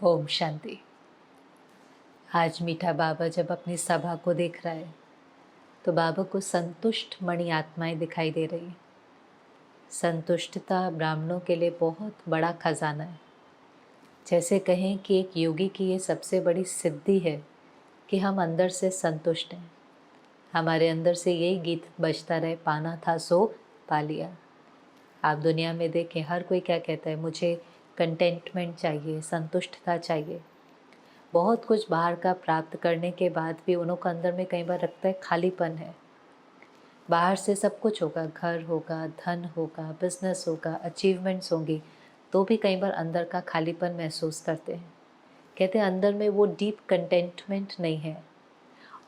ओम शांति। आज मीठा बाबा जब अपनी सभा को देख रहा है तो बाबा को संतुष्ट मणि आत्माएं दिखाई दे रही है। संतुष्टता ब्राह्मणों के लिए बहुत बड़ा खजाना है। जैसे कहें कि एक योगी की ये सबसे बड़ी सिद्धि है कि हम अंदर से संतुष्ट हैं। हमारे अंदर से यही गीत बजता रहे, पाना था सो पा लिया। आप दुनिया में देखें, हर कोई क्या कहता है, मुझे कंटेंटमेंट चाहिए, संतुष्टता चाहिए। बहुत कुछ बाहर का प्राप्त करने के बाद भी उन्हों को अंदर में कई बार लगता है खालीपन है। बाहर से सब कुछ होगा, घर होगा, धन होगा, बिजनेस होगा, अचीवमेंट्स होंगी, तो भी कई बार अंदर का खालीपन महसूस करते हैं। कहते हैं अंदर में वो डीप कंटेंटमेंट नहीं है।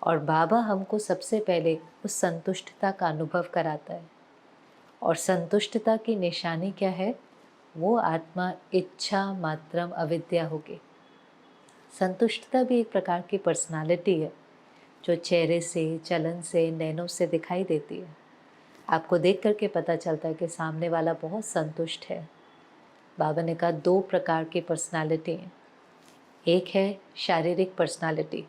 और बाबा हमको सबसे पहले उस संतुष्टता का अनुभव कराता है। और संतुष्टता की निशानी क्या है? वो आत्मा इच्छा मात्रम अविद्या होगी। संतुष्टता भी एक प्रकार की पर्सनालिटी है जो चेहरे से, चलन से, नैनों से दिखाई देती है। आपको देख करके पता चलता है कि सामने वाला बहुत संतुष्ट है। बाबा ने कहा 2 प्रकार की पर्सनालिटी हैं। एक है शारीरिक पर्सनालिटी।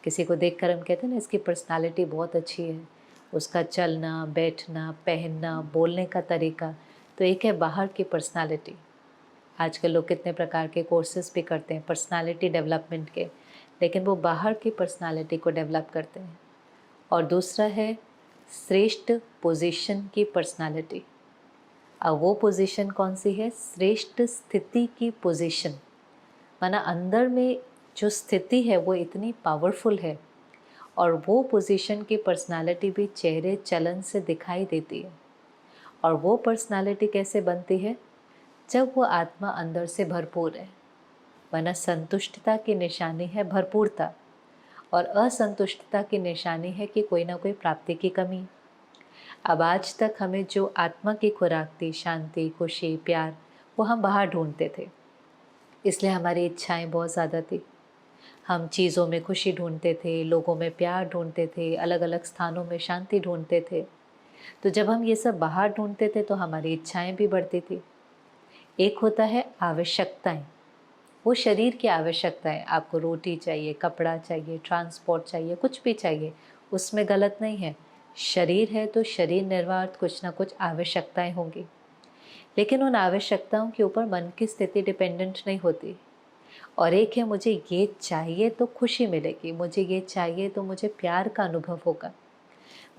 किसी को देखकर हम कहते हैं ना, इसकी पर्सनालिटी बहुत अच्छी है, उसका चलना, बैठना, पहनना, बोलने का तरीका। तो एक है बाहर की पर्सनालिटी। आजकल लोग कितने प्रकार के कोर्सेज भी करते हैं पर्सनालिटी डेवलपमेंट के, लेकिन वो बाहर की पर्सनालिटी को डेवलप करते हैं। और दूसरा है श्रेष्ठ पोजीशन की पर्सनालिटी। अब वो पोजीशन कौन सी है? श्रेष्ठ स्थिति की पोजीशन। माना अंदर में जो स्थिति है वो इतनी पावरफुल है और वो पोजीशन की पर्सनालिटी भी चेहरे चलन से दिखाई देती है। और वो पर्सनालिटी कैसे बनती है? जब वो आत्मा अंदर से भरपूर है। वरना संतुष्टता की निशानी है भरपूरता, और असंतुष्टता की निशानी है कि कोई ना कोई प्राप्ति की कमी। अब आज तक हमें जो आत्मा की खुराक थी, शांति, खुशी, प्यार, वो हम बाहर ढूंढते थे। इसलिए हमारी इच्छाएं बहुत ज़्यादा थी। हम चीज़ों में खुशी ढूंढते थे, लोगों में प्यार ढूंढते थे, अलग अलग स्थानों में शांति ढूंढते थे। तो जब हम ये सब बाहर ढूंढते थे तो हमारी इच्छाएं भी बढ़ती थी। एक होता है आवश्यकताएं। वो शरीर की आवश्यकताएं, आपको रोटी चाहिए, कपड़ा चाहिए, ट्रांसपोर्ट चाहिए, कुछ भी चाहिए, उसमें गलत नहीं है। शरीर है तो शरीर निर्वाह कुछ ना कुछ आवश्यकताएं होंगी। लेकिन उन आवश्यकताओं के ऊपर मन की स्थिति डिपेंडेंट नहीं होती। और एक है मुझे ये चाहिए तो खुशी मिलेगी, मुझे ये चाहिए तो मुझे प्यार का अनुभव होगा।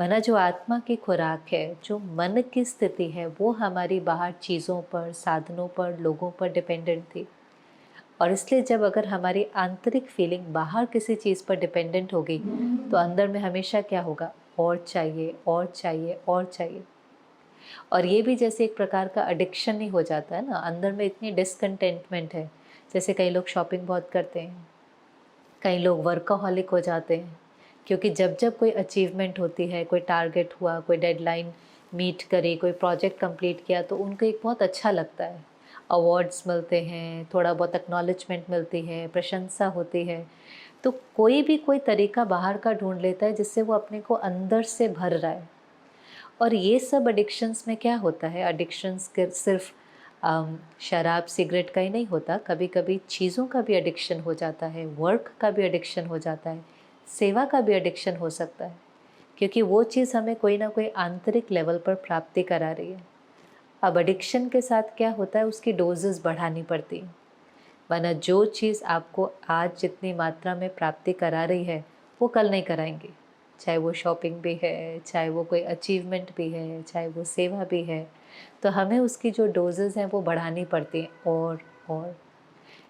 वरना जो आत्मा की खुराक है, जो मन की स्थिति है, वो हमारी बाहर चीज़ों पर, साधनों पर, लोगों पर डिपेंडेंट थी। और इसलिए जब अगर हमारी आंतरिक फीलिंग बाहर किसी चीज़ पर डिपेंडेंट होगी तो अंदर में हमेशा क्या होगा? और चाहिए, और चाहिए, और चाहिए। और ये भी जैसे एक प्रकार का एडिक्शन ही हो जाता है ना। अंदर में इतनी डिसकंटेंटमेंट है। जैसे कई लोग शॉपिंग बहुत करते हैं, कई लोग वर्कaholic हो जाते हैं, क्योंकि जब जब कोई अचीवमेंट होती है, कोई टारगेट हुआ, कोई डेडलाइन मीट करी, कोई प्रोजेक्ट कंप्लीट किया, तो उनको एक बहुत अच्छा लगता है। अवार्ड्स मिलते हैं, थोड़ा बहुत एक्नॉलेजमेंट मिलती है, प्रशंसा होती है। तो कोई भी कोई तरीका बाहर का ढूंढ लेता है जिससे वो अपने को अंदर से भर रहा है। और ये सब एडिक्शंस में क्या होता है? एडिक्शंस सिर्फ शराब सिगरेट का ही नहीं होता। कभी कभी चीज़ों का भी एडिक्शन हो जाता है, वर्क का भी एडिक्शन हो जाता है, सेवा का भी एडिक्शन हो सकता है, क्योंकि वो चीज़ हमें कोई ना कोई आंतरिक लेवल पर प्राप्ति करा रही है। अब एडिक्शन के साथ क्या होता है? उसकी डोजेस बढ़ानी पड़ती है। वरना जो चीज़ आपको आज जितनी मात्रा में प्राप्ति करा रही है वो कल नहीं कराएंगी। चाहे वो शॉपिंग भी है, चाहे वो कोई अचीवमेंट भी है, चाहे वो सेवा भी है, तो हमें उसकी जो डोजेज़ हैं वो बढ़ानी पड़ती हैं। और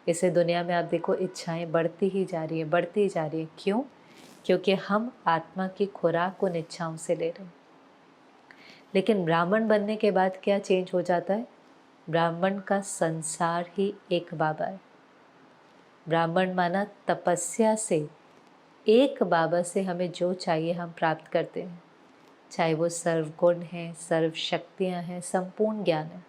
इसे दुनिया में आप देखो, इच्छाएं बढ़ती ही जा रही है, बढ़ती ही जा रही है। क्यों? क्योंकि हम आत्मा की खुराक उन इच्छाओं से ले रहे हैं। लेकिन ब्राह्मण बनने के बाद क्या चेंज हो जाता है? ब्राह्मण का संसार ही एक बाबा है। ब्राह्मण माना तपस्या से एक बाबा से हमें जो चाहिए हम प्राप्त करते हैं, चाहे वो सर्वगुण है, सर्व शक्तियाँ हैं, संपूर्ण ज्ञान है।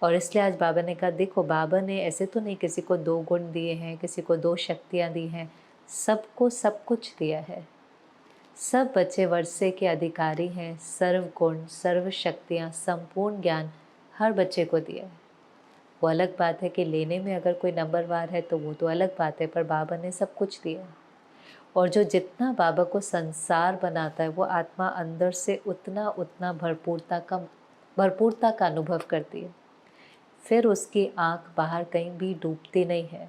और इसलिए आज बाबा ने कहा, देखो बाबा ने ऐसे तो नहीं किसी को 2 गुण दिए हैं, किसी को 2 शक्तियाँ दी हैं, सबको सब कुछ दिया है। सब बच्चे वर्षे के अधिकारी हैं। सर्व गुण, सर्व शक्तियाँ, संपूर्ण ज्ञान हर बच्चे को दिया है। वो अलग बात है कि लेने में अगर कोई नंबरवार है तो वो तो अलग बात है, पर बाबा ने सब कुछ दिया। और जो जितना बाबा को संसार बनाता है वो आत्मा अंदर से उतना उतना भरपूरता का अनुभव करती है। फिर उसकी आँख बाहर कहीं भी डूबती नहीं है।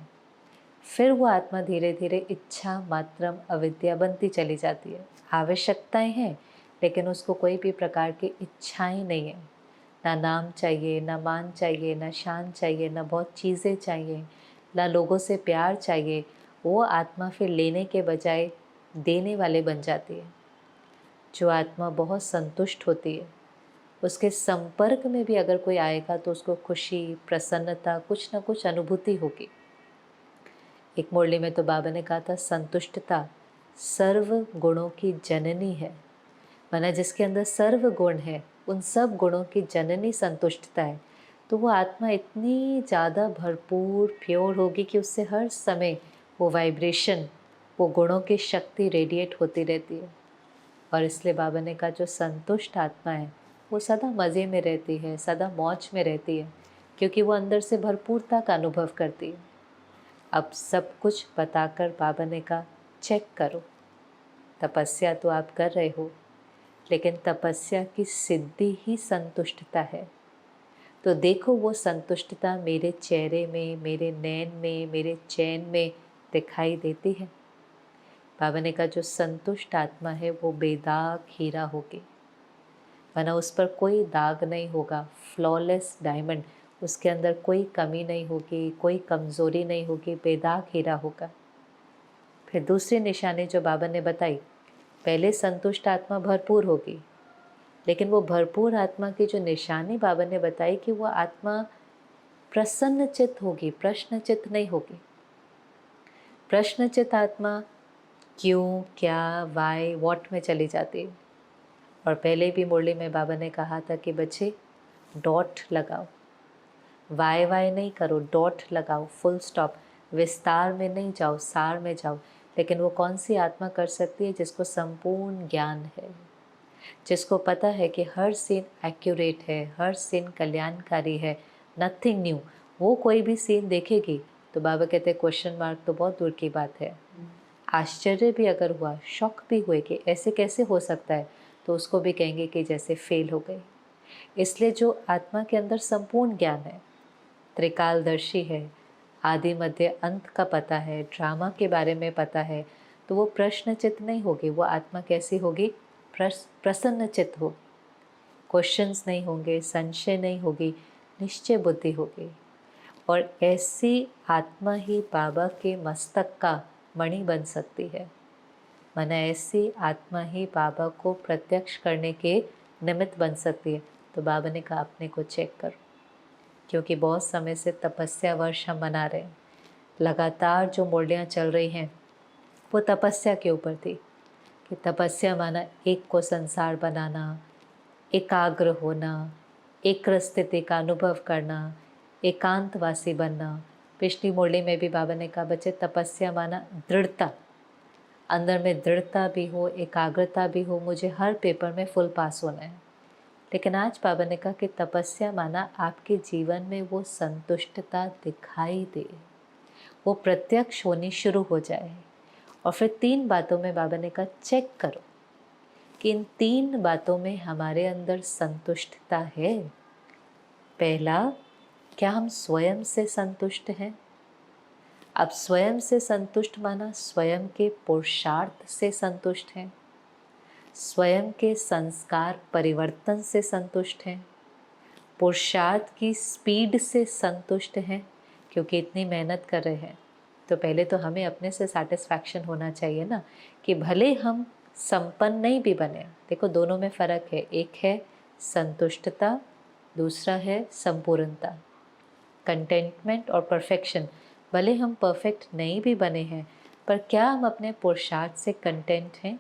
फिर वो आत्मा धीरे धीरे इच्छा मात्रम अविद्या बनती चली जाती है। आवश्यकताएं हैं लेकिन उसको कोई भी प्रकार की इच्छाएं नहीं है। ना नाम चाहिए, ना मान चाहिए, ना शान चाहिए, ना बहुत चीज़ें चाहिए, ना लोगों से प्यार चाहिए। वो आत्मा फिर लेने के बजाय देने वाले बन जाती है। जो आत्मा बहुत संतुष्ट होती है, उसके संपर्क में भी अगर कोई आएगा तो उसको खुशी, प्रसन्नता, कुछ ना कुछ अनुभूति होगी। एक मुरली में तो बाबा ने कहा था, संतुष्टता सर्व गुणों की जननी है। माना जिसके अंदर सर्व गुण है, उन सब गुणों की जननी संतुष्टता है। तो वो आत्मा इतनी ज़्यादा भरपूर प्योर होगी कि उससे हर समय वो वाइब्रेशन, वो गुणों की शक्ति रेडिएट होती रहती है। और इसलिए बाबा ने कहा, जो संतुष्ट आत्मा है वो सदा मज़े में रहती है, सदा मौज में रहती है, क्योंकि वो अंदर से भरपूरता का अनुभव करती है। अब सब कुछ बताकर बाबा ने कहा, चेक करो, तपस्या तो आप कर रहे हो, लेकिन तपस्या की सिद्धि ही संतुष्टता है। तो देखो वो संतुष्टता मेरे चेहरे में, मेरे नैन में, मेरे चैन में दिखाई देती है। बाबा ने कहा, जो संतुष्ट आत्मा है वो बेदाग हीरा होगी, वरना उस पर कोई दाग नहीं होगा। फ्लॉलेस डायमंड, उसके अंदर कोई कमी नहीं होगी, कोई कमज़ोरी नहीं होगी, बेदाग हीरा होगा। फिर दूसरी निशानी जो बाबा ने बताई, पहले संतुष्ट आत्मा भरपूर होगी, लेकिन वो भरपूर आत्मा की जो निशानी बाबा ने बताई कि वो आत्मा प्रसन्नचित्त होगी, प्रश्नचित्त नहीं होगी। प्रश्नचित्त आत्मा क्यों, क्या, वाई, व्हाट में चली जाती है। और पहले भी मुरली में बाबा ने कहा था कि बच्चे डॉट लगाओ, वाई वाई नहीं करो, डॉट लगाओ, फुल स्टॉप। विस्तार में नहीं जाओ, सार में जाओ। लेकिन वो कौन सी आत्मा कर सकती है? जिसको संपूर्ण ज्ञान है, जिसको पता है कि हर सीन एक्यूरेट है, हर सीन कल्याणकारी है, नथिंग न्यू। वो कोई भी सीन देखेगी तो बाबा कहते हैं क्वेश्चन मार्क तो बहुत दूर की बात है। आश्चर्य भी अगर हुआ, शॉक भी हुए कि ऐसे कैसे हो सकता है, तो उसको भी कहेंगे कि जैसे फेल हो गई। इसलिए जो आत्मा के अंदर संपूर्ण ज्ञान है, त्रिकालदर्शी है, आदि मध्य अंत का पता है, ड्रामा के बारे में पता है, तो वो प्रश्नचित्त नहीं होगी। वो आत्मा कैसी होगी? प्रसन्नचित्त होगी। क्वेश्चंस नहीं होंगे, संशय नहीं होगी, निश्चय बुद्धि होगी। और ऐसी आत्मा ही बाबा के मस्तक का मणि बन सकती है। माना ऐसी आत्मा ही बाबा को प्रत्यक्ष करने के निमित्त बन सकती है। तो बाबा ने कहा, अपने को चेक करो, क्योंकि बहुत समय से तपस्या वर्ष हम मना रहे हैं। लगातार जो मुरलियाँ चल रही हैं वो तपस्या के ऊपर थी कि तपस्या माना एक को संसार बनाना, एकाग्र होना, एक स्थिति का अनुभव करना, एकांतवासी बनना। पिछली मुरली में भी बाबा ने कहा, बच्चे तपस्या माना दृढ़ता, अंदर में दृढ़ता भी हो, एकाग्रता भी हो, मुझे हर पेपर में फुल पास होना है। लेकिन आज बाबा ने कहा कि तपस्या माना आपके जीवन में वो संतुष्टता दिखाई दे, वो प्रत्यक्ष होनी शुरू हो जाए। और फिर 3 बातों में बाबा ने कहा, चेक करो कि इन 3 बातों में हमारे अंदर संतुष्टता है। पहला, क्या हम स्वयं से संतुष्ट हैं? अब स्वयं से संतुष्ट माना स्वयं के पुरुषार्थ से संतुष्ट हैं, स्वयं के संस्कार परिवर्तन से संतुष्ट हैं, पुरुषार्थ की स्पीड से संतुष्ट हैं, क्योंकि इतनी मेहनत कर रहे हैं तो पहले तो हमें अपने से सैटिस्फैक्शन होना चाहिए ना, कि भले हम संपन्न नहीं भी बने। देखो दोनों में फ़र्क है, एक है संतुष्टता, दूसरा है संपूर्णता, कंटेंटमेंट और परफेक्शन। भले हम परफेक्ट नहीं भी बने हैं, पर क्या हम अपने पुरुषार्थ से कंटेंट हैं?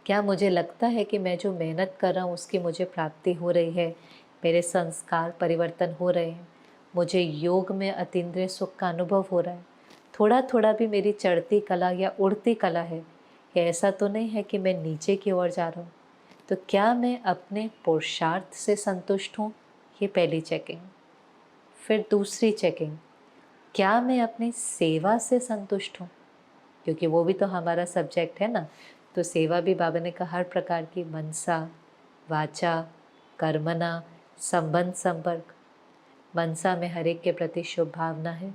क्या मुझे लगता है कि मैं जो मेहनत कर रहा हूँ उसकी मुझे प्राप्ति हो रही है, मेरे संस्कार परिवर्तन हो रहे हैं, मुझे योग में अतीन्द्रिय सुख का अनुभव हो रहा है, थोड़ा थोड़ा भी मेरी चढ़ती कला या उड़ती कला है, या ऐसा तो नहीं है कि मैं नीचे की ओर जा रहा हूँ? तो क्या मैं अपने पुरुषार्थ से संतुष्ट हूँ? ये पहली चेकिंग। फिर दूसरी चेकिंग, क्या मैं अपनी सेवा से संतुष्ट हूँ, क्योंकि वो भी तो हमारा सब्जेक्ट है ना। तो सेवा भी बाबा ने कहा हर प्रकार की, मनसा, वाचा, कर्मणा, संबंध संपर्क। मनसा में हर एक के प्रति शुभ भावना है,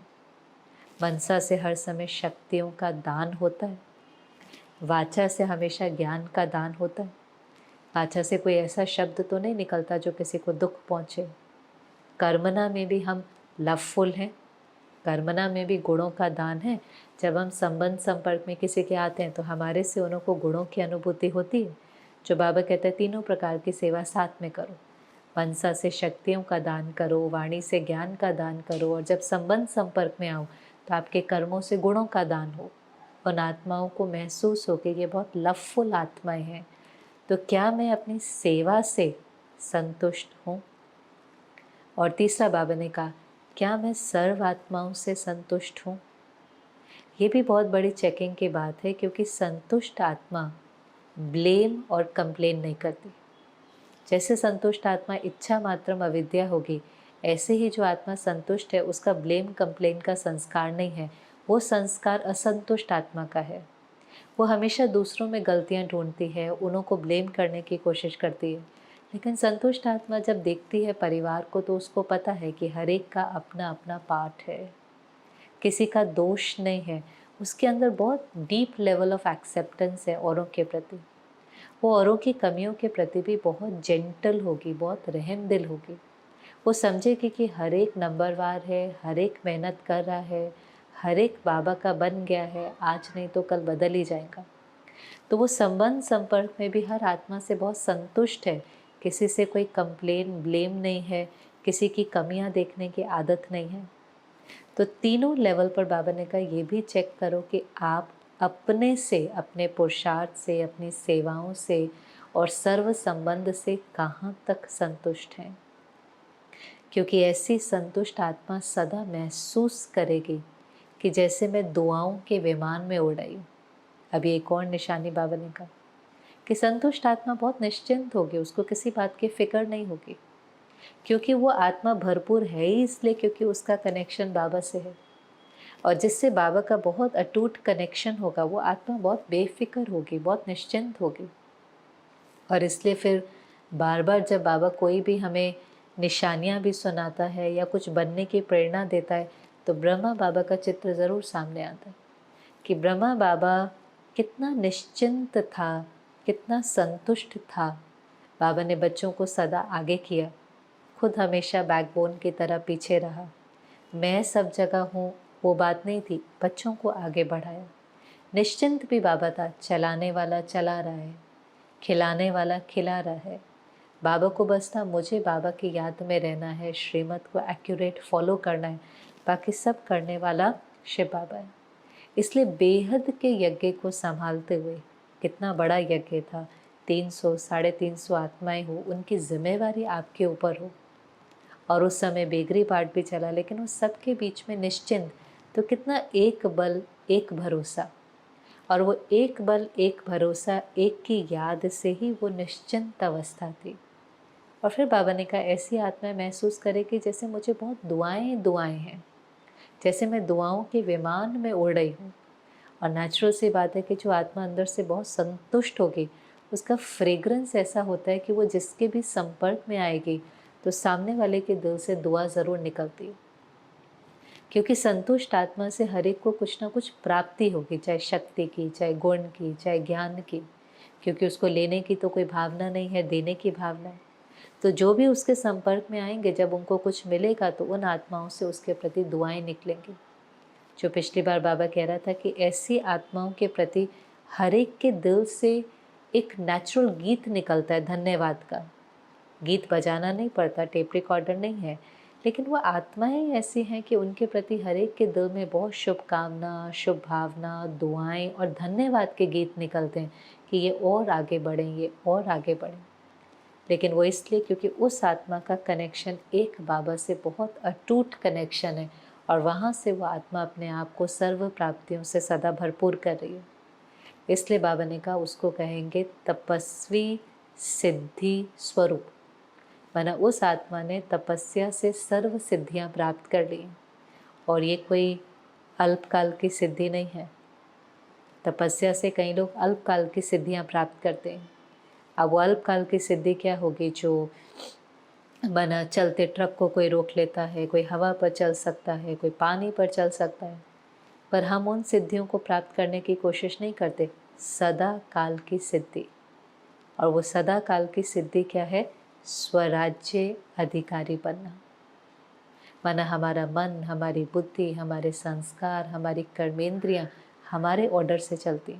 मनसा से हर समय शक्तियों का दान होता है, वाचा से हमेशा ज्ञान का दान होता है, वाचा से कोई ऐसा शब्द तो नहीं निकलता जो किसी को दुख पहुँचे। कर्मणा में भी हम लवफुल हैं, कर्मणा में भी गुणों का दान है। जब हम संबंध संपर्क में किसी के आते हैं तो हमारे से उनको गुणों की अनुभूति होती है, जो बाबा कहते हैं तीनों प्रकार की सेवा साथ में करो। मनसा से शक्तियों का दान करो, वाणी से ज्ञान का दान करो, और जब संबंध संपर्क में आओ तो आपके कर्मों से गुणों का दान हो। उन आत्माओं को महसूस हो कि ये बहुत लवफुल आत्माएं हैं। तो क्या मैं अपनी सेवा से संतुष्ट हूँ? और तीसरा बाबा ने कहा, क्या मैं सर्व आत्माओं से संतुष्ट हूँ? ये भी बहुत बड़ी चेकिंग की बात है, क्योंकि संतुष्ट आत्मा ब्लेम और कंप्लेन नहीं करती। जैसे संतुष्ट आत्मा इच्छा मात्रम अविद्या होगी, ऐसे ही जो आत्मा संतुष्ट है उसका ब्लेम कंप्लेन का संस्कार नहीं है। वो संस्कार असंतुष्ट आत्मा का है। वो हमेशा दूसरों में गलतियां ढूंढती है, उन्हों को ब्लेम करने की कोशिश करती है। लेकिन संतुष्ट आत्मा जब देखती है परिवार को तो उसको पता है कि हर एक का अपना अपना पार्ट है, किसी का दोष नहीं है। उसके अंदर बहुत डीप लेवल ऑफ एक्सेप्टेंस है औरों के प्रति। वो औरों की कमियों के प्रति भी बहुत जेंटल होगी, बहुत रहम दिल होगी। वो समझेगी कि हर एक नंबरवार है, हर एक मेहनत कर रहा है, हर एक बाबा का बन गया है, आज नहीं तो कल बदल ही जाएगा। तो वो संबंध संपर्क में भी हर आत्मा से बहुत संतुष्ट है, किसी से कोई कंप्लेन ब्लेम नहीं है, किसी की कमियां देखने की आदत नहीं है। तो तीनों लेवल पर बाबा ने कहा ये भी चेक करो कि आप अपने से, अपने पुरुषार्थ से, अपनी सेवाओं से और सर्व संबंध से कहाँ तक संतुष्ट हैं। क्योंकि ऐसी संतुष्ट आत्मा सदा महसूस करेगी कि जैसे मैं दुआओं के विमान में उड़ रही हूँ। अभी एक और निशानी बाबा ने कहा कि संतुष्ट आत्मा बहुत निश्चिंत होगी, उसको किसी बात की फिक्र नहीं होगी, क्योंकि वो आत्मा भरपूर है ही इसलिए क्योंकि उसका कनेक्शन बाबा से है। और जिससे बाबा का बहुत अटूट कनेक्शन होगा वो आत्मा बहुत बेफिक्र होगी, बहुत निश्चिंत होगी। और इसलिए फिर बार बार जब बाबा कोई भी हमें निशानियाँ भी सुनाता है या कुछ बनने की प्रेरणा देता है तो ब्रह्मा बाबा का चित्र ज़रूर सामने आता है कि ब्रह्मा बाबा कितना निश्चिंत था, कितना संतुष्ट था। बाबा ने बच्चों को सदा आगे किया, खुद हमेशा बैकबोन की तरह पीछे रहा। मैं सब जगह हूँ वो बात नहीं थी, बच्चों को आगे बढ़ाया। निश्चिंत भी बाबा था, चलाने वाला चला रहा है, खिलाने वाला खिला रहा है। बाबा को बस था मुझे बाबा की याद में रहना है, श्रीमत को एक्यूरेट फॉलो करना है, बाकी सब करने वाला शिव बाबा है। इसलिए बेहद के यज्ञ को संभालते हुए, कितना बड़ा यज्ञ था, 300 350 आत्माएं हो, उनकी जिम्मेवारी आपके ऊपर हो। और उस समय बेगरी पार्ट भी चला, लेकिन उस सब के बीच में निश्चिंत, तो कितना एक बल एक भरोसा। और वो एक बल एक भरोसा, एक की याद से ही वो निश्चिंत अवस्था थी। और फिर बाबा ने कहा ऐसी आत्मा महसूस करे कि जैसे मुझे बहुत दुआएं दुआएं हैं, जैसे मैं दुआओं के विमान में उड़ रही हूँ। और नेचुरल सी बात है कि जो आत्मा अंदर से बहुत संतुष्ट होगी उसका फ्रेग्रेंस ऐसा होता है कि वो जिसके भी संपर्क में आएगी तो सामने वाले के दिल से दुआ ज़रूर निकलती है। क्योंकि संतुष्ट आत्मा से हर एक को कुछ ना कुछ प्राप्ति होगी, चाहे शक्ति की, चाहे गुण की, चाहे ज्ञान की, क्योंकि उसको लेने की तो कोई भावना नहीं है, देने की भावना है। तो जो भी उसके संपर्क में आएंगे, जब उनको कुछ मिलेगा तो उन आत्माओं से उसके प्रति दुआएं निकलेंगी। जो पिछली बार बाबा कह रहा था कि ऐसी आत्माओं के प्रति हर एक के दिल से एक नेचुरल गीत निकलता है, धन्यवाद का गीत बजाना नहीं पड़ता, टेप रिकॉर्डर नहीं है, लेकिन वो आत्माएं ऐसी हैं कि उनके प्रति हर एक के दिल में बहुत शुभकामना, शुभ भावना, दुआएं और धन्यवाद के गीत निकलते हैं कि ये और आगे बढ़ें, ये और आगे बढ़ें। लेकिन वो इसलिए क्योंकि उस आत्मा का कनेक्शन एक बाबा से बहुत अटूट कनेक्शन है, और वहाँ से वो आत्मा अपने आप को सर्व प्राप्तियों से सदा भरपूर कर रही है। इसलिए बाबा ने कहा उसको कहेंगे तपस्वी सिद्धि स्वरूप। माना उस आत्मा ने तपस्या से सर्व सिद्धियां प्राप्त कर ली, और ये कोई अल्पकाल की सिद्धि नहीं है। तपस्या से कई लोग अल्पकाल की सिद्धियां प्राप्त करते हैं। अब वो अल्पकाल की सिद्धि क्या होगी? जो माना चलते ट्रक को कोई रोक लेता है, कोई हवा पर चल सकता है, कोई पानी पर चल सकता है, पर हम उन सिद्धियों को प्राप्त करने की कोशिश नहीं करते। सदा काल की सिद्धि, और वो सदा काल की सिद्धि क्या है? स्वराज्य अधिकारी बनना। माना हमारा मन, हमारी बुद्धि, हमारे संस्कार, हमारी कर्मेंद्रियां हमारे ऑर्डर से चलती।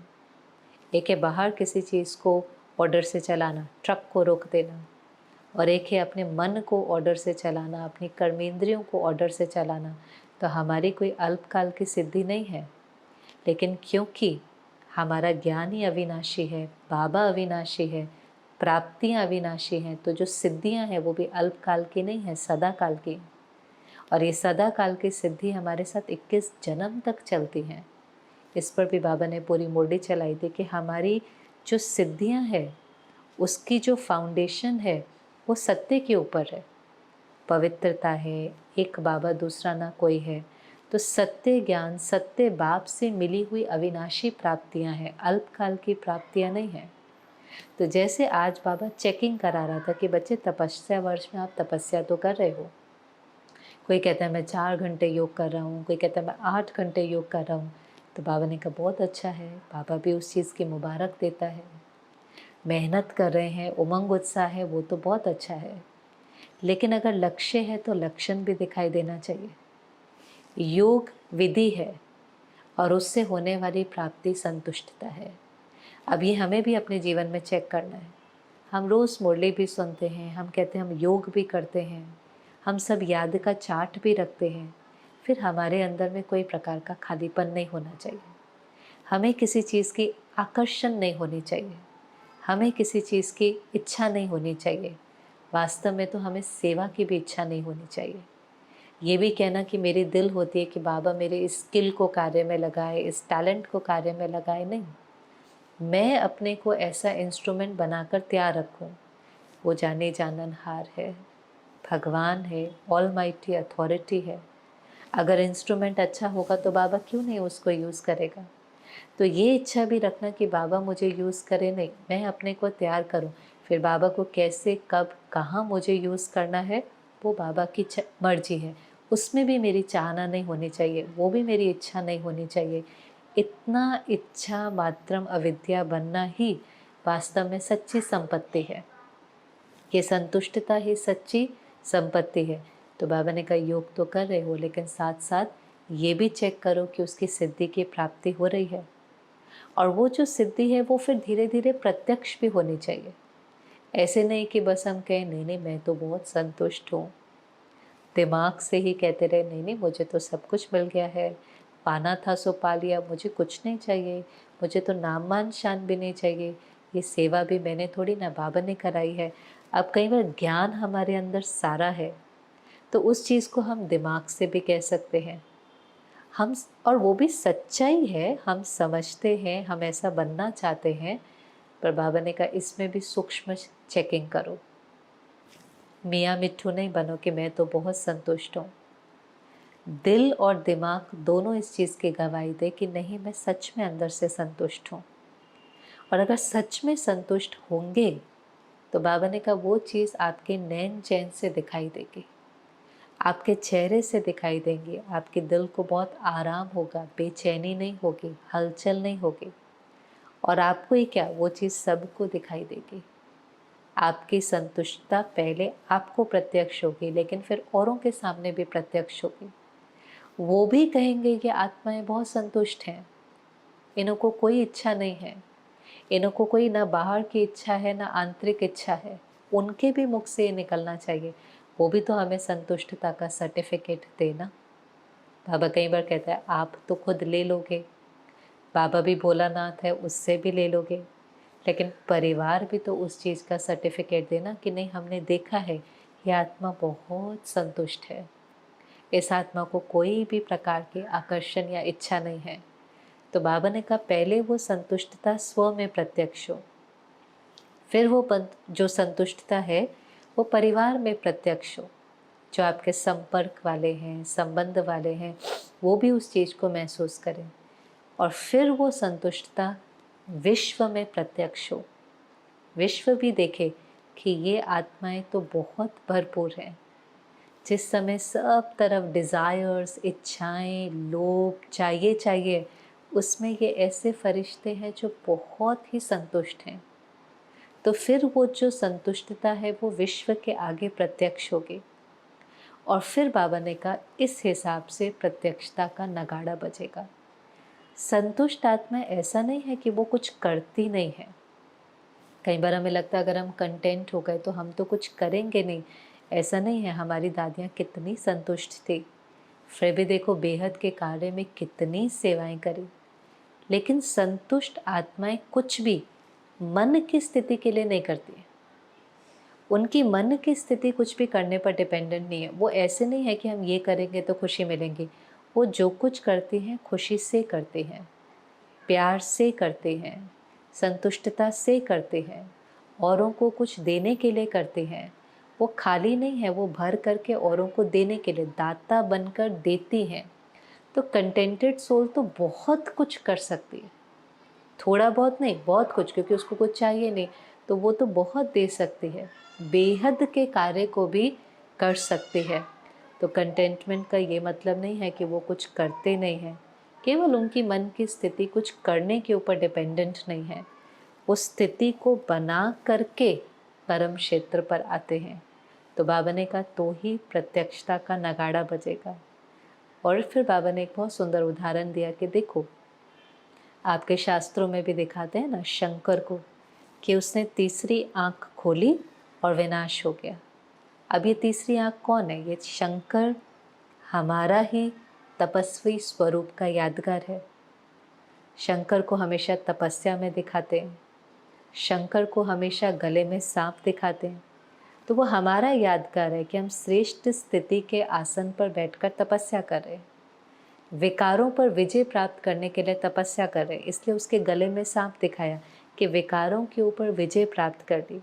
एक है बाहर किसी चीज़ को ऑर्डर से चलाना, ट्रक को रोक देना, और एक है अपने मन को ऑर्डर से चलाना, अपनी कर्मेंद्रियों को ऑर्डर से चलाना। तो हमारी कोई अल्पकाल की सिद्धि नहीं है, लेकिन क्योंकि हमारा ज्ञान ही अविनाशी है, बाबा अविनाशी है, प्राप्तियां अविनाशी हैं, तो जो सिद्धियां हैं वो भी अल्पकाल की नहीं है, सदा काल की। और ये सदा काल की सिद्धि हमारे साथ 21 जन्म तक चलती हैं। इस पर भी बाबा ने पूरी मुरली चलाई थी कि हमारी जो सिद्धियां हैं उसकी जो फाउंडेशन है वो सत्य के ऊपर है, पवित्रता है, एक बाबा दूसरा ना कोई है। तो सत्य ज्ञान, सत्य बाप से मिली हुई अविनाशी प्राप्तियां हैं, अल्पकाल की प्राप्तियां नहीं हैं। तो जैसे आज बाबा चेकिंग करा रहा था कि बच्चे तपस्या वर्ष में आप तपस्या तो कर रहे हो। कोई कहता है मैं 4 घंटे योग कर रहा हूँ, कोई कहता है मैं 8 घंटे योग कर रहा हूँ। तो बाबा ने कहा बहुत अच्छा है, बाबा भी उस चीज़ की मुबारक देता है। मेहनत कर रहे हैं, उमंग उत्साह है, वो तो बहुत अच्छा है, लेकिन अगर लक्ष्य है तो लक्षण भी दिखाई देना चाहिए। योग विधि है और उससे होने वाली प्राप्ति संतुष्टता है। अब ये हमें भी अपने जीवन में चेक करना है। हम रोज़ मुरली भी सुनते हैं, हम कहते हैं हम योग भी करते हैं, हम सब याद का चार्ट भी रखते हैं, फिर हमारे अंदर में कोई प्रकार का खालीपन नहीं होना चाहिए। हमें किसी चीज़ की आकर्षण नहीं होनी चाहिए, हमें किसी चीज़ की इच्छा नहीं होनी चाहिए। वास्तव में तो हमें सेवा की भी इच्छा नहीं होनी चाहिए। ये भी कहना कि मेरी दिल होती है कि बाबा मेरे इस स्किल को कार्य में लगाए, इस टैलेंट को कार्य में लगाए, नहीं। मैं अपने को ऐसा इंस्ट्रूमेंट बनाकर तैयार रखूं। वो जाने जाननहार है, भगवान है, ऑलमाइटी अथॉरिटी है। अगर इंस्ट्रूमेंट अच्छा होगा तो बाबा क्यों नहीं उसको यूज़ करेगा। तो ये इच्छा भी रखना कि बाबा मुझे यूज़ करे, नहीं, मैं अपने को तैयार करूं। फिर बाबा को कैसे, कब, कहाँ मुझे यूज़ करना है वो बाबा की मर्जी है। उसमें भी मेरी चाहना नहीं होनी चाहिए, वो भी मेरी इच्छा नहीं होनी चाहिए। इतना इच्छा मात्रम अविद्या बनना ही वास्तव में सच्ची संपत्ति है। ये संतुष्टता ही सच्ची संपत्ति है। तो बाबा ने कहा योग तो कर रहे हो, लेकिन साथ साथ ये भी चेक करो कि उसकी सिद्धि की प्राप्ति हो रही है। और वो जो सिद्धि है वो फिर धीरे धीरे प्रत्यक्ष भी होनी चाहिए। ऐसे नहीं कि बस हम कहें नहीं नहीं मैं तो बहुत संतुष्ट हूँ, दिमाग से ही कहते रहे नहीं नहीं मुझे तो सब कुछ मिल गया है, पाना था सो पा लिया, मुझे कुछ नहीं चाहिए, मुझे तो नाम मान शान भी नहीं चाहिए, ये सेवा भी मैंने थोड़ी ना बाबा ने कराई है। अब कई बार ज्ञान हमारे अंदर सारा है तो उस चीज़ को हम दिमाग से भी कह सकते हैं, हम, और वो भी सच्चाई है, हम समझते हैं, हम ऐसा बनना चाहते हैं। पर बाबा ने कहा इसमें भी सूक्ष्म चेकिंग करो। मियाँ मिट्ठू नहीं बनो कि मैं तो बहुत संतुष्ट हूँ। दिल और दिमाग दोनों इस चीज़ की गवाही दे कि नहीं मैं सच में अंदर से संतुष्ट हूँ। और अगर सच में संतुष्ट होंगे तो बाबा ने कहा वो चीज़ आपके नैन चैन से दिखाई देगी, आपके चेहरे से दिखाई देंगी, आपके दिल को बहुत आराम होगा, बेचैनी नहीं होगी, हलचल नहीं होगी। और आपको ही क्या, वो चीज़ सबको दिखाई देगी। आपकी संतुष्टता पहले आपको प्रत्यक्ष होगी, लेकिन फिर औरों के सामने भी प्रत्यक्ष होगी। वो भी कहेंगे कि आत्माएं बहुत संतुष्ट हैं, इन्हों को कोई इच्छा नहीं है, इन्हों को कोई ना बाहर की इच्छा है ना आंतरिक इच्छा है। उनके भी मुख से ये निकलना चाहिए, वो भी तो हमें संतुष्टता का सर्टिफिकेट देना। बाबा कई बार कहता है आप तो खुद ले लोगे, बाबा भी भोलानाथ है उससे भी ले लोगे, लेकिन परिवार भी तो उस चीज़ का सर्टिफिकेट देना कि नहीं हमने देखा है ये आत्मा बहुत संतुष्ट है, इस आत्मा को कोई भी प्रकार की आकर्षण या इच्छा नहीं है। तो बाबा ने कहा पहले वो संतुष्टता स्व में प्रत्यक्ष हो, फिर वो जो संतुष्टता है वो परिवार में प्रत्यक्ष हो, जो आपके संपर्क वाले हैं, संबंध वाले हैं, वो भी उस चीज़ को महसूस करें, और फिर वो संतुष्टता विश्व में प्रत्यक्ष हो। विश्व भी देखे कि ये आत्माएं तो बहुत भरपूर हैं। जिस समय सब तरफ डिज़ायर्स, इच्छाएं, लोभ, चाहिए चाहिए, उसमें ये ऐसे फरिश्ते हैं जो बहुत ही संतुष्ट हैं। तो फिर वो जो संतुष्टता है वो विश्व के आगे प्रत्यक्ष होगी। और फिर बाबा ने कहा इस हिसाब से प्रत्यक्षता का नगाड़ा बजेगा। संतुष्ट आत्मा ऐसा नहीं है कि वो कुछ करती नहीं है। कई बार हमें लगता है अगर हम कंटेंट हो गए तो हम तो कुछ करेंगे नहीं। ऐसा नहीं है। हमारी दादियाँ कितनी संतुष्ट थी, फिर भी देखो बेहद के कार्य में कितनी सेवाएं करी। लेकिन संतुष्ट आत्माएं कुछ भी मन की स्थिति के लिए नहीं करती है। उनकी मन की स्थिति कुछ भी करने पर डिपेंडेंट नहीं है। वो ऐसे नहीं है कि हम ये करेंगे तो खुशी मिलेंगी। वो जो कुछ करती हैं खुशी से करते हैं, प्यार से करते हैं, संतुष्टता से करते हैं, औरों को कुछ देने के लिए करते हैं। वो खाली नहीं है, वो भर करके औरों को देने के लिए दाता बनकर देती हैं। तो कंटेंटेड सोल तो बहुत कुछ कर सकती है, थोड़ा बहुत नहीं, बहुत कुछ, क्योंकि उसको कुछ चाहिए नहीं तो वो तो बहुत दे सकती है, बेहद के कार्य को भी कर सकती है। तो कंटेंटमेंट का ये मतलब नहीं है कि वो कुछ करते नहीं हैं, केवल उनकी मन की स्थिति कुछ करने के ऊपर डिपेंडेंट नहीं है। उस स्थिति को बना करके परम क्षेत्र पर आते हैं। तो बाबा ने कहा तो ही प्रत्यक्षता का नगाड़ा बजेगा। और फिर बाबा ने एक बहुत सुंदर उदाहरण दिया कि देखो, आपके शास्त्रों में भी दिखाते हैं ना शंकर को, कि उसने तीसरी आंख खोली और विनाश हो गया। अब ये तीसरी आंख कौन है? ये शंकर, हमारा ही तपस्वी स्वरूप का यादगार है। शंकर को हमेशा तपस्या में दिखाते हैं, शंकर को हमेशा गले में सांप दिखाते हैं। तो वो हमारा यादगार है कि हम श्रेष्ठ स्थिति के आसन पर बैठकर तपस्या कर रहे हैं, विकारों पर विजय प्राप्त करने के लिए तपस्या कर रहे हैं। इसलिए उसके गले में सांप दिखाया कि विकारों के ऊपर विजय प्राप्त कर ली।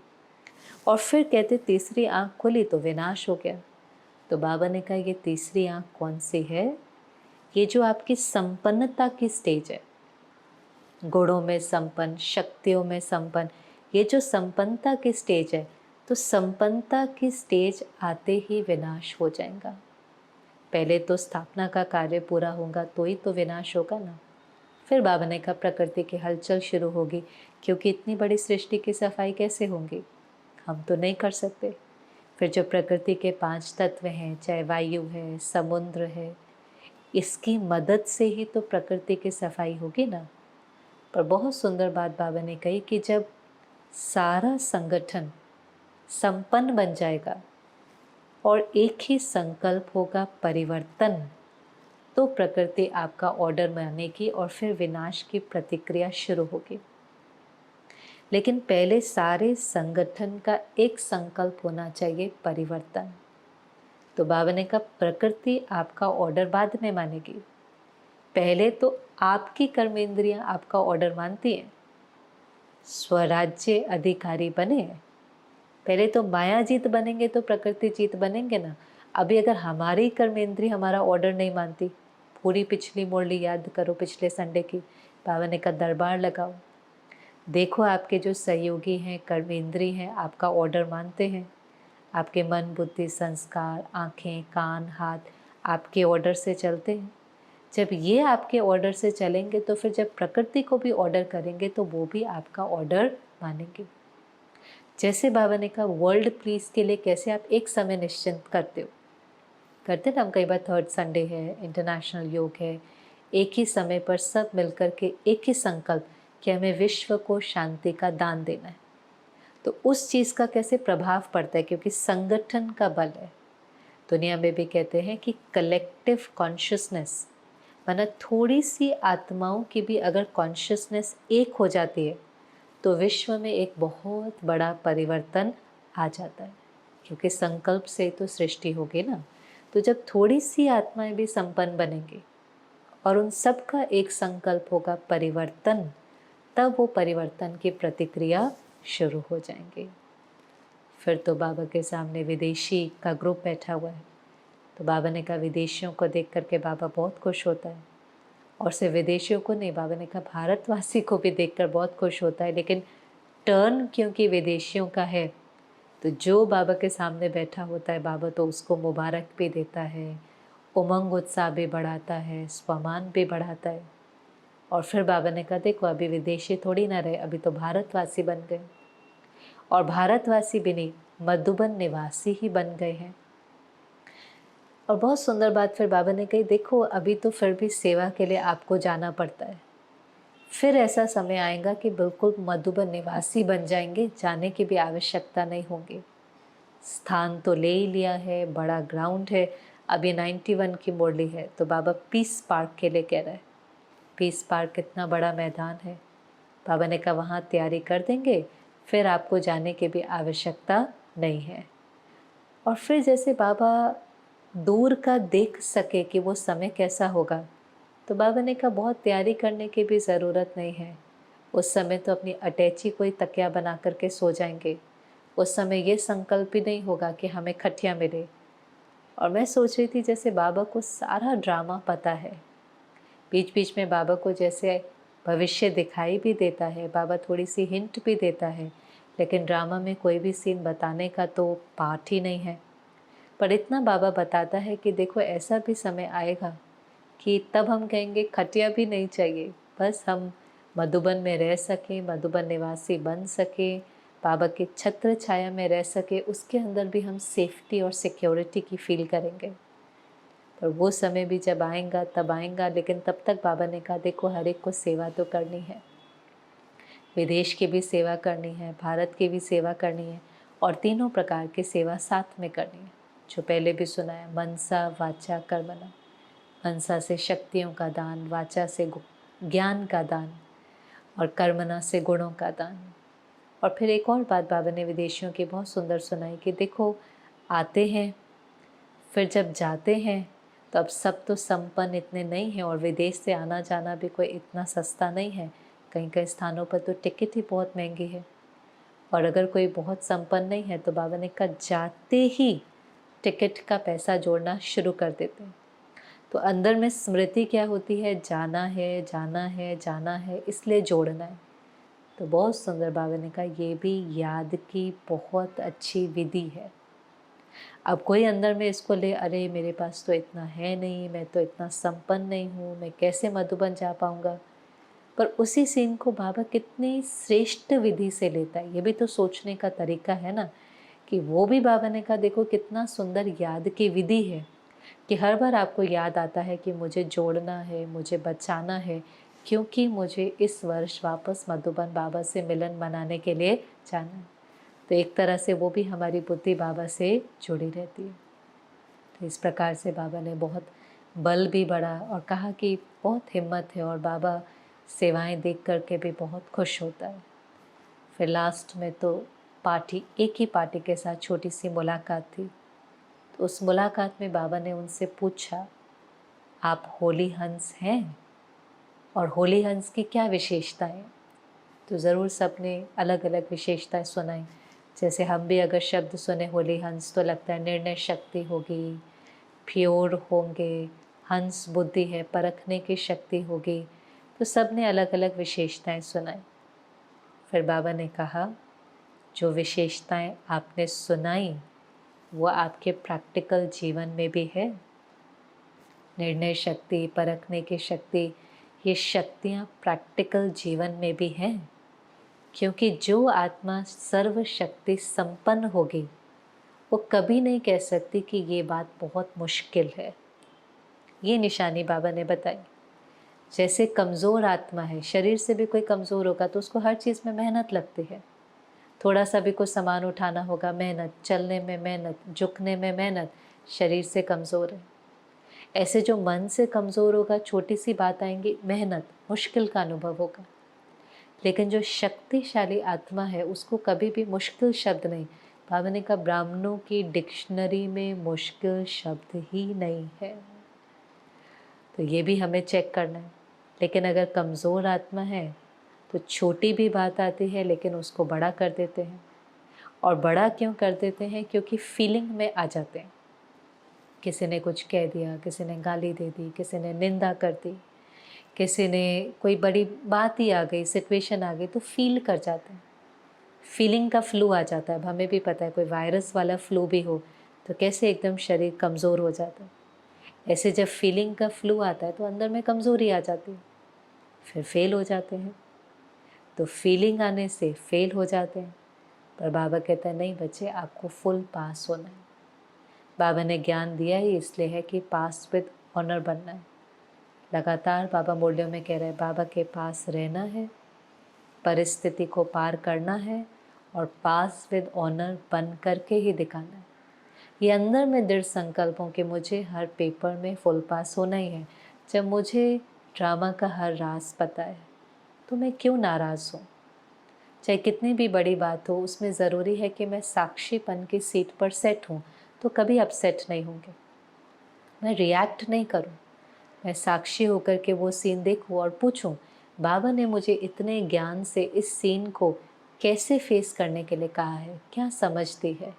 और फिर कहते तीसरी आंख खुली तो विनाश हो गया। तो बाबा ने कहा ये तीसरी आंख कौन सी है? ये जो आपकी संपन्नता की स्टेज है, गुणों में संपन्न, शक्तियों में संपन्न, ये जो संपन्नता की स्टेज है, तो संपन्नता की स्टेज आते ही विनाश हो जाएगा। पहले तो स्थापना का कार्य पूरा होगा तो ही तो विनाश होगा ना। फिर बाबा ने कहा प्रकृति की हलचल शुरू होगी, क्योंकि इतनी बड़ी सृष्टि की सफाई कैसे होगी, हम तो नहीं कर सकते। फिर जो प्रकृति के 5 तत्व हैं, चाहे वायु है, समुद्र है, इसकी मदद से ही तो प्रकृति की सफाई होगी ना। पर बहुत सुंदर बात बाबा ने कही कि जब सारा संगठन संपन्न बन जाएगा और एक ही संकल्प होगा परिवर्तन, तो प्रकृति आपका ऑर्डर मानेगी और फिर विनाश की प्रतिक्रिया शुरू होगी। लेकिन पहले सारे संगठन का एक संकल्प होना चाहिए, परिवर्तन। तो बाबा ने कहा प्रकृति आपका ऑर्डर बाद में मानेगी, पहले तो आपकी कर्मेंद्रियां आपका ऑर्डर मानती हैं। स्वराज्य अधिकारी बने, पहले तो माया जीत बनेंगे तो प्रकृति जीत बनेंगे ना। अभी अगर हमारी कर्मेंद्री हमारा ऑर्डर नहीं मानती, पूरी पिछली मुरली याद करो, पिछले संडे की। बाबा ने कहा दरबार लगाओ, देखो आपके जो सहयोगी हैं, कर्मेंद्री हैं, आपका ऑर्डर मानते हैं। आपके मन, बुद्धि, संस्कार, आँखें, कान, हाथ आपके ऑर्डर से चलते हैं। जब ये आपके ऑर्डर से चलेंगे तो फिर जब प्रकृति को भी ऑर्डर करेंगे तो वो भी आपका ऑर्डर मानेंगे। जैसे बाबा ने कहा वर्ल्ड पीस के लिए कैसे आप एक समय निश्चित करते हो, करते ना हम कई बार, 3rd संडे है, इंटरनेशनल योग है, एक ही समय पर सब मिलकर के एक ही संकल्प कि हमें विश्व को शांति का दान देना है। तो उस चीज़ का कैसे प्रभाव पड़ता है, क्योंकि संगठन का बल है। दुनिया में भी कहते हैं कि कलेक्टिव कॉन्शियसनेस, माना थोड़ी सी आत्माओं की भी अगर कॉन्शियसनेस एक हो जाती है तो विश्व में एक बहुत बड़ा परिवर्तन आ जाता है, क्योंकि संकल्प से तो सृष्टि होगी ना। तो जब थोड़ी सी आत्माएं भी संपन्न बनेंगी और उन सब का एक संकल्प होगा परिवर्तन, तब वो परिवर्तन की प्रतिक्रिया शुरू हो जाएंगी। फिर तो बाबा के सामने विदेशी का ग्रुप बैठा हुआ है। तो बाबा ने कहा विदेशियों को देख करके बाबा बहुत खुश होता है, और सिर्फ विदेशियों को नहीं, बाबा ने कहा भारतवासी को भी देखकर बहुत खुश होता है। लेकिन टर्न क्योंकि विदेशियों का है, तो जो बाबा के सामने बैठा होता है बाबा तो उसको मुबारक भी देता है, उमंग उत्साह भी बढ़ाता है, स्वमान भी बढ़ाता है। और फिर बाबा ने कहा देखो अभी विदेशी थोड़ी ना रहे, अभी तो भारतवासी बन गए, और भारतवासी भी नहीं, मधुबन निवासी ही बन गए हैं। और बहुत सुंदर बात फिर बाबा ने कही देखो अभी तो फिर भी सेवा के लिए आपको जाना पड़ता है, फिर ऐसा समय आएगा कि बिल्कुल मधुबन निवासी बन जाएंगे, जाने की भी आवश्यकता नहीं होगी। स्थान तो ले ही लिया है, बड़ा ग्राउंड है, अभी 91 की मुरली है, तो बाबा पीस पार्क के लिए कह रहा है। पीस पार्क कितना बड़ा मैदान है। बाबा ने कहा वहाँ तैयारी कर देंगे, फिर आपको जाने की भी आवश्यकता नहीं है। और फिर जैसे बाबा दूर का देख सके कि वो समय कैसा होगा, तो बाबा ने कहा बहुत तैयारी करने की भी ज़रूरत नहीं है। उस समय तो अपनी अटैची कोई तकिया बना करके सो जाएंगे। उस समय ये संकल्प भी नहीं होगा कि हमें खटिया मिले। और मैं सोच रही थी जैसे बाबा को सारा ड्रामा पता है, बीच बीच में बाबा को जैसे भविष्य दिखाई भी देता है, बाबा थोड़ी सी हिंट भी देता है, लेकिन ड्रामा में कोई भी सीन बताने का तो पार्ट ही नहीं है। पर इतना बाबा बताता है कि देखो ऐसा भी समय आएगा कि तब हम कहेंगे खटिया भी नहीं चाहिए, बस हम मधुबन में रह सके, मधुबन निवासी बन सके, बाबा की छत्र छाया में रह सके, उसके अंदर भी हम सेफ्टी और सिक्योरिटी की फील करेंगे। पर वो समय भी जब आएगा तब आएगा, लेकिन तब तक बाबा ने कहा देखो हर एक को सेवा तो करनी है, विदेश की भी सेवा करनी है, भारत की भी सेवा करनी है, और तीनों प्रकार की सेवा साथ में करनी है। जो पहले भी सुना है, मनसा वाचा कर्मणा। मनसा से शक्तियों का दान, वाचा से ज्ञान का दान, और कर्मणा से गुणों का दान। और फिर एक और बात बाबा ने विदेशियों की बहुत सुंदर सुनाई कि देखो आते हैं, फिर जब जाते हैं तो अब सब तो संपन्न इतने नहीं हैं, और विदेश से आना जाना भी कोई इतना सस्ता नहीं है। कहीं कहीं स्थानों पर तो टिकट ही बहुत महंगी है। और अगर कोई बहुत संपन्न नहीं है तो बाबा ने कहा जाते ही टिकट का पैसा जोड़ना शुरू कर देते हैं। तो अंदर में स्मृति क्या होती है, जाना है जाना है जाना है, इसलिए जोड़ना है। तो बहुत सुंदर बाबा ने कहा ये भी याद की बहुत अच्छी विधि है। अब कोई अंदर में इसको ले, अरे मेरे पास तो इतना है नहीं, मैं तो इतना संपन्न नहीं हूँ, मैं कैसे मधुबन जा पाऊँगा। पर उसी सीन को बाबा कितनी श्रेष्ठ विधि से लेता है, ये भी तो सोचने का तरीका है ना, कि वो भी बाबा ने कहा देखो कितना सुंदर याद की विधि है, कि हर बार आपको याद आता है कि मुझे जोड़ना है, मुझे बचाना है, क्योंकि मुझे इस वर्ष वापस मधुबन बाबा से मिलन मनाने के लिए जाना है। तो एक तरह से वो भी हमारी बुद्धि बाबा से जुड़ी रहती है। तो इस प्रकार से बाबा ने बहुत बल भी बढ़ा और कहा कि बहुत हिम्मत है, और बाबा सेवाएं देख करके भी बहुत खुश होता है। फिर लास्ट में तो पार्टी, एक ही पार्टी के साथ छोटी सी मुलाकात थी। तो उस मुलाकात में बाबा ने उनसे पूछा आप होली हंस हैं, और होली हंस की क्या विशेषताएं। तो ज़रूर सबने अलग अलग विशेषताएं सुनाई। जैसे हम भी अगर शब्द सुने होली हंस तो लगता है निर्णय शक्ति होगी, प्योर होंगे, हंस बुद्धि है, परखने की शक्ति होगी। तो सब ने अलग अलग विशेषताएं सुनाई। फिर बाबा ने कहा जो विशेषताएं आपने सुनाई वो आपके प्रैक्टिकल जीवन में भी है। निर्णय शक्ति, परखने की शक्ति, ये शक्तियाँ प्रैक्टिकल जीवन में भी हैं। क्योंकि जो आत्मा सर्वशक्ति संपन्न होगी वो कभी नहीं कह सकती कि ये बात बहुत मुश्किल है। ये निशानी बाबा ने बताई। जैसे कमज़ोर आत्मा है, शरीर से भी कोई कमज़ोर होगा तो उसको हर चीज़ में मेहनत लगती है। थोड़ा सा भी कोई सामान उठाना होगा मेहनत, चलने में मेहनत, झुकने में मेहनत, शरीर से कमज़ोर है। ऐसे जो मन से कमज़ोर होगा, छोटी सी बात आएंगी मेहनत, मुश्किल का अनुभव होगा। लेकिन जो शक्तिशाली आत्मा है उसको कभी भी मुश्किल शब्द नहीं। बाबा ने कहा ब्राह्मणों की डिक्शनरी में मुश्किल शब्द ही नहीं है। तो ये भी हमें चेक करना है। लेकिन अगर कमज़ोर आत्मा है तो छोटी भी बात आती है लेकिन उसको बड़ा कर देते हैं। और बड़ा क्यों कर देते हैं? क्योंकि फीलिंग में आ जाते हैं। किसी ने कुछ कह दिया, किसी ने गाली दे दी, किसी ने निंदा कर दी, किसी ने कोई बड़ी बात ही आ गई, सिचुएशन आ गई, तो फील कर जाते हैं। फीलिंग का फ्लू आ जाता है। अब हमें भी पता है कोई वायरस वाला फ्लू भी हो तो कैसे एकदम शरीर कमज़ोर हो जाता है। ऐसे जब फीलिंग का फ्लू आता है तो अंदर में कमज़ोरी आ जाती है, फिर फेल हो जाते हैं। तो फीलिंग आने से फेल हो जाते हैं। पर बाबा कहता है नहीं बच्चे, आपको फुल पास होना है। बाबा ने ज्ञान दिया ही इसलिए है कि पास विद ऑनर बनना है। लगातार बाबा मुरलियों में कह रहे हैं बाबा के पास रहना है, परिस्थिति को पार करना है और पास विद ऑनर बन करके ही दिखाना है। ये अंदर में दृढ़ संकल्प हो कि मुझे हर पेपर में फुल पास होना ही है। जब मुझे ड्रामा का हर राज पता है तो मैं क्यों नाराज़ हूँ? चाहे कितनी भी बड़ी बात हो, उसमें ज़रूरी है कि मैं साक्षीपन की सीट पर सेट हूँ, तो कभी अपसेट नहीं होंगे। मैं रिएक्ट नहीं करूँ, मैं साक्षी होकर के वो सीन देखूँ और पूछूँ बाबा ने मुझे इतने ज्ञान से इस सीन को कैसे फेस करने के लिए कहा है, क्या समझती है?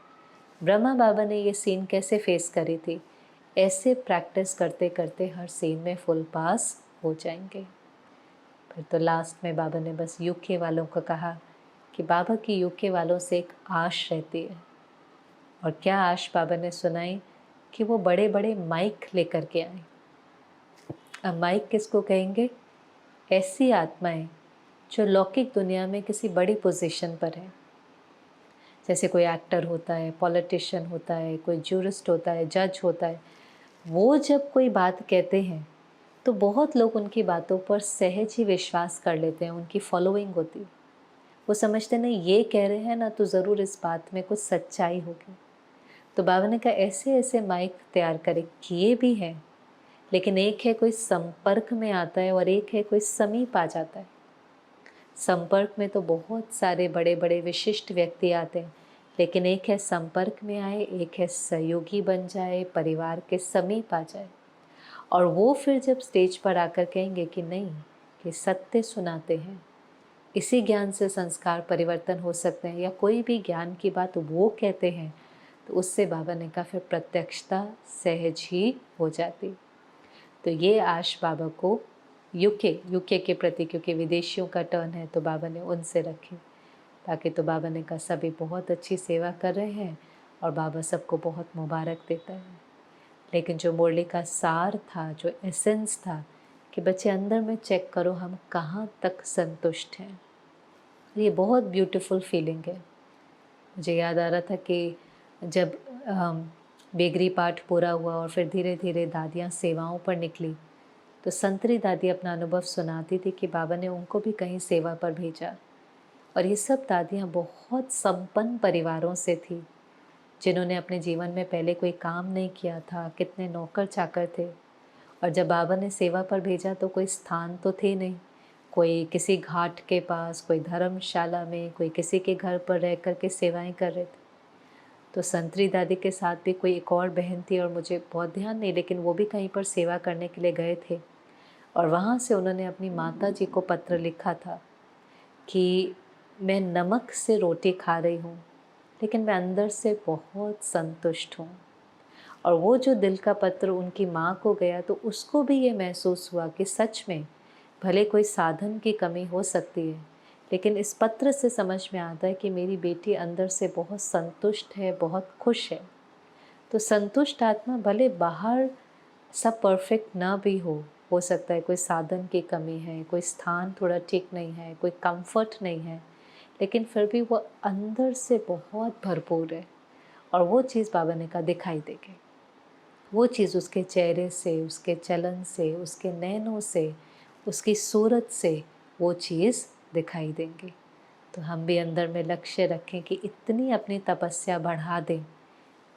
ब्रह्मा बाबा ने ये सीन कैसे फेस करी थी? ऐसे प्रैक्टिस करते करते हर सीन में फुल पास हो जाएंगे। फिर तो लास्ट में बाबा ने बस यूके वालों को कहा कि बाबा की यूके वालों से एक आश रहती है। और क्या आश बाबा ने सुनाई? कि वो बड़े बड़े माइक लेकर के आए। अब माइक किसको कहेंगे? ऐसी आत्माएं जो लौकिक दुनिया में किसी बड़ी पोजीशन पर है। जैसे कोई एक्टर होता है, पॉलिटिशियन होता है, कोई जूरिस्ट होता है, जज होता है। वो जब कोई बात कहते हैं तो बहुत लोग उनकी बातों पर सहज ही विश्वास कर लेते हैं, उनकी फॉलोइंग होती है। वो समझते नहीं ये कह रहे हैं ना तो ज़रूर इस बात में कुछ सच्चाई होगी। तो बाबा ने कहा ऐसे ऐसे माइक तैयार करे, किए भी हैं, लेकिन एक है कोई संपर्क में आता है और एक है कोई समीप आ जाता है। संपर्क में तो बहुत सारे बड़े बड़े विशिष्ट व्यक्ति आते हैं, लेकिन एक है संपर्क में आए, एक है सहयोगी बन जाए, परिवार के समीप आ जाए। और वो फिर जब स्टेज पर आकर कहेंगे कि नहीं, कि सत्य सुनाते हैं, इसी ज्ञान से संस्कार परिवर्तन हो सकते हैं, या कोई भी ज्ञान की बात वो कहते हैं, तो उससे बाबा ने कहा फिर प्रत्यक्षता सहज ही हो जाती। तो ये आश बाबा को यूके के प्रति, क्योंकि विदेशियों का टर्न है, तो बाबा ने उनसे रखी। ताकि तो बाबा ने कहा सभी बहुत अच्छी सेवा कर रहे हैं और बाबा सबको बहुत मुबारक देता है। लेकिन जो मुरली का सार था, जो एसेंस था, कि बच्चे अंदर में चेक करो हम कहाँ तक संतुष्ट हैं। ये बहुत ब्यूटीफुल फीलिंग है। मुझे याद आ रहा था कि जब बेगरी पाठ पूरा हुआ और फिर धीरे धीरे दादियाँ सेवाओं पर निकली, तो संतरी दादी अपना अनुभव सुनाती थी कि बाबा ने उनको भी कहीं सेवा पर भेजा। और ये सब दादियाँ बहुत संपन्न परिवारों से थी, जिन्होंने अपने जीवन में पहले कोई काम नहीं किया था, कितने नौकर चाकर थे। और जब बाबा ने सेवा पर भेजा तो कोई स्थान तो थे नहीं, कोई किसी घाट के पास, कोई धर्मशाला में, कोई किसी के घर पर रह कर के सेवाएं कर रहे थे। तो संतरी दादी के साथ भी कोई एक और बहन थी, और मुझे बहुत ध्यान नहीं, लेकिन वो भी कहीं पर सेवा करने के लिए गए थे। और वहाँ से उन्होंने अपनी माता जी को पत्र लिखा था कि मैं नमक से रोटी खा रही हूँ, लेकिन मैं अंदर से बहुत संतुष्ट हूँ। और वो जो दिल का पत्र उनकी माँ को गया, तो उसको भी ये महसूस हुआ कि सच में भले कोई साधन की कमी हो सकती है, लेकिन इस पत्र से समझ में आता है कि मेरी बेटी अंदर से बहुत संतुष्ट है, बहुत खुश है। तो संतुष्ट आत्मा भले बाहर सब परफेक्ट ना भी हो सकता है कोई साधन की कमी है, कोई स्थान थोड़ा ठीक नहीं है, कोई कंफर्ट नहीं है, लेकिन फिर भी वो अंदर से बहुत भरपूर है। और वो चीज़ बाबा ने कहा दिखाई देगी। वो चीज़ उसके चेहरे से, उसके चलन से, उसके नैनों से, उसकी सूरत से वो चीज़ दिखाई देंगी। तो हम भी अंदर में लक्ष्य रखें कि इतनी अपनी तपस्या बढ़ा दें,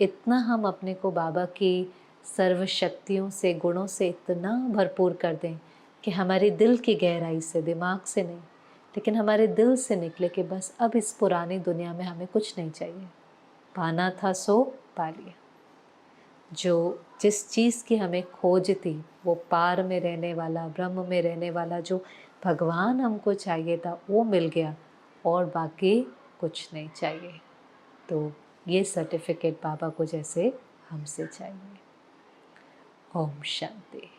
इतना हम अपने को बाबा की सर्व शक्तियों से, गुणों से इतना भरपूर कर दें कि हमारे दिल की गहराई से, दिमाग से नहीं, लेकिन हमारे दिल से निकले कि बस अब इस पुरानी दुनिया में हमें कुछ नहीं चाहिए, पाना था सो पा लिया। जो जिस चीज़ की हमें खोज थी, वो पार में रहने वाला, ब्रह्म में रहने वाला जो भगवान हमको चाहिए था, वो मिल गया, और बाकी कुछ नहीं चाहिए। तो ये सर्टिफिकेट बाबा को जैसे हमसे चाहिए। ओम शांति।